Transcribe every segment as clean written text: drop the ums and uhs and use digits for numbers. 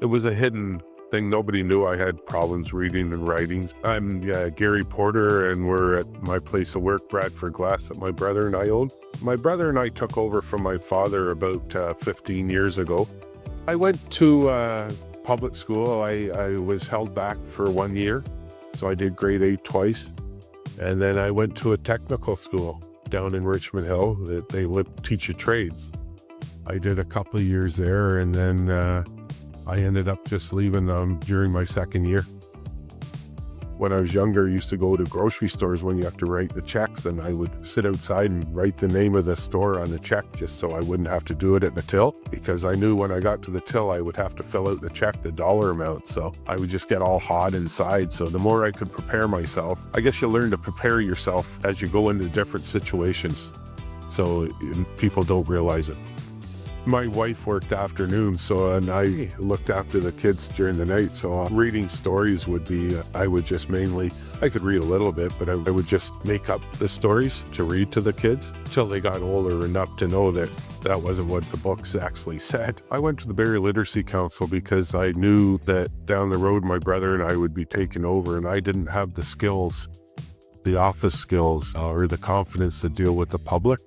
It was a hidden thing. Nobody knew I had problems reading and writing. I'm Gary Porter, and we're at my place of work, Bradford Glass, that my brother and I own. My brother and I took over from my father about 15 years ago. I went to public school. I was held back for 1 year, so I did grade 8 twice. And then I went to a technical school down in Richmond Hill that they teach you trades. I did a couple of years there, and then I ended up just leaving during my second year. When I was younger, I used to go to grocery stores when you have to write the checks, and I would sit outside and write the name of the store on the check just so I wouldn't have to do it at the till, because I knew when I got to the till, I would have to fill out the check, the dollar amount. So I would just get all hot inside. So the more I could prepare myself, I guess you learn to prepare yourself as you go into different situations. So people don't realize it. My wife worked afternoons, and I looked after the kids during the night. So reading stories would be, I could read a little bit, but I would just make up the stories to read to the kids until they got older enough to know that that wasn't what the books actually said. I went to the Barrie Literacy Council because I knew that down the road, my brother and I would be taking over, and I didn't have the skills, the office skills, or the confidence to deal with the public.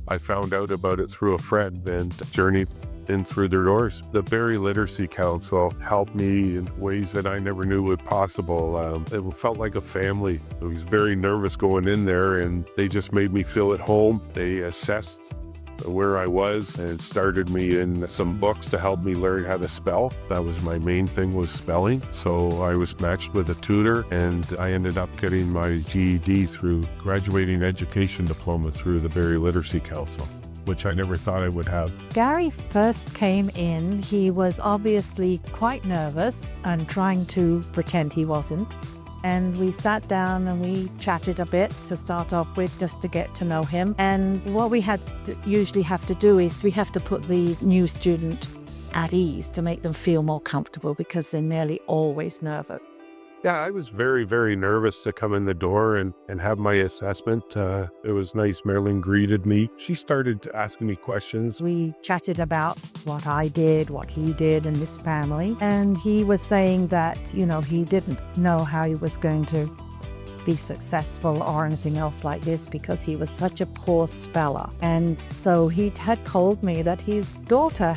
I found out about it through a friend and journeyed in through their doors. The Barrie Literacy Council helped me in ways that I never knew were possible. It felt like a family. I was very nervous going in there, and they just made me feel at home. They assessed where I was and started me in some books to help me learn how to spell. That was my main thing, was spelling. So I was matched with a tutor, and I ended up getting my GED through graduating education diploma through the Barrie Literacy Council, which I never thought I would have. Gary first came in, he was obviously quite nervous and trying to pretend he wasn't. And we sat down and we chatted a bit to start off with, just to get to know him. And what we usually have to do is we have to put the new student at ease to make them feel more comfortable, because they're nearly always nervous. Yeah, I was very, very nervous to come in the door and have my assessment. It was nice. Marilyn greeted me. She started asking me questions. We chatted about what I did, what he did in this family. And he was saying that, he didn't know how he was going to be successful or anything else like this because he was such a poor speller. And so he had told me that his daughter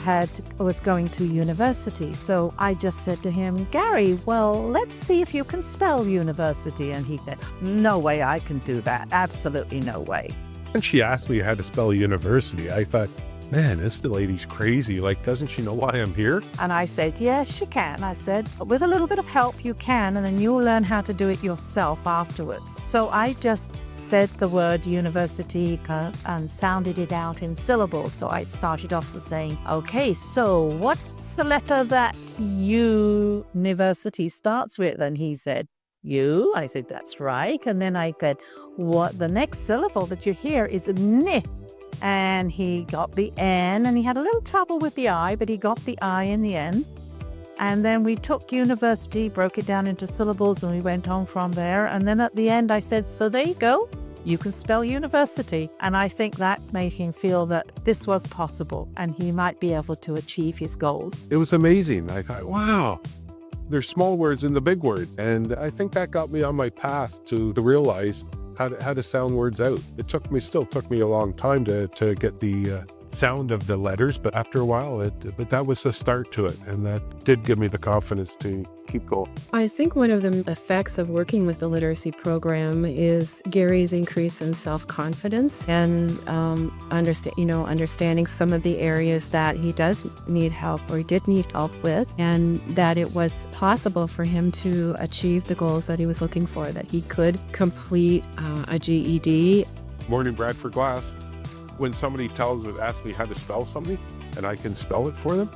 was going to university. So I just said to him, Gary, well, let's see if you can spell university. And he said, no way I can do that. Absolutely no way. And she asked me how to spell university. I thought, man, this lady's crazy. Doesn't she know why I'm here? And I said, yes, she can. I said, with a little bit of help, you can, and then you'll learn how to do it yourself afterwards. So I just said the word university and sounded it out in syllables. So I started off with saying, okay, so what's the letter that university starts with? And he said, U. I said, that's right. And then I said, what the next syllable that you hear is a N. And he got the N, and he had a little trouble with the I, but he got the I in the end. And then we took university, broke it down into syllables, and we went on from there. And then at the end I said, so there you go, you can spell university. And I think that made him feel that this was possible and he might be able to achieve his goals. It was amazing. I thought, wow, there's small words in the big words. And I think that got me on my path to realize how to sound words out. It still took me a long time to get the sound of the letters, but after a while, but that was the start to it, and that did give me the confidence to keep going. I think one of the effects of working with the literacy program is Gary's increase in self-confidence and understanding some of the areas that he does need help or he did need help with, and that it was possible for him to achieve the goals that he was looking for, that he could complete a GED. Morning, Bradford Glass. When somebody asks me how to spell something and I can spell it for them,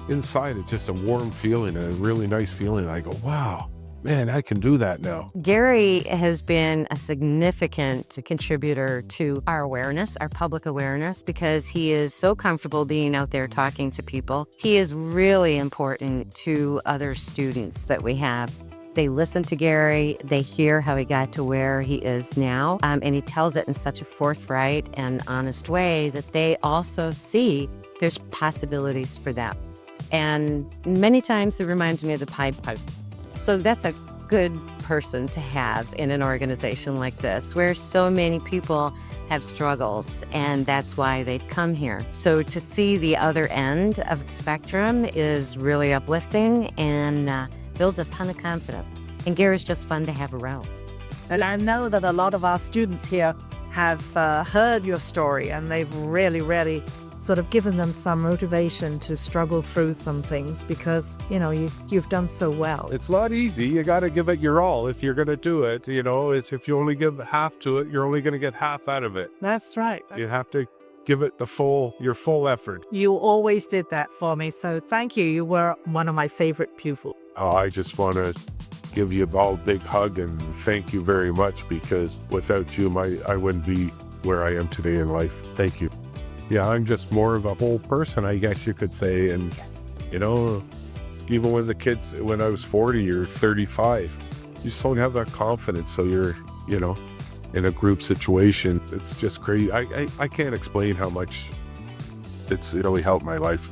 inside it's just a warm feeling, a really nice feeling. I go, wow, man, I can do that now. Gary has been a significant contributor to our awareness, our public awareness, because he is so comfortable being out there talking to people. He is really important to other students that we have. They listen to Gary, they hear how he got to where he is now, and he tells it in such a forthright and honest way that they also see there's possibilities for them. And many times it reminds me of the Pied Piper. So that's a good person to have in an organization like this, where so many people have struggles, and that's why they've come here. So to see the other end of the spectrum is really uplifting and builds a ton of confidence. And Gary's just fun to have around. And I know that a lot of our students here have heard your story, and they've really sort of given them some motivation to struggle through some things because, you know, you've done so well. It's not easy. You got to give it your all if you're going to do it. You know, it's, if you only give half to it, you're only going to get half out of it. That's right. You have to give it your full effort. You always did that for me, so thank you. You were one of my favorite pupils. Oh, I just want to give you all a big hug and thank you very much, because without you, I wouldn't be where I am today in life. Thank you. Yeah, I'm just more of a whole person, I guess you could say. And, you know, even as a kid, when I was 40 or 35, you just don't have that confidence. So you're, you know, in a group situation, it's just crazy. I can't explain how much it's really helped my life.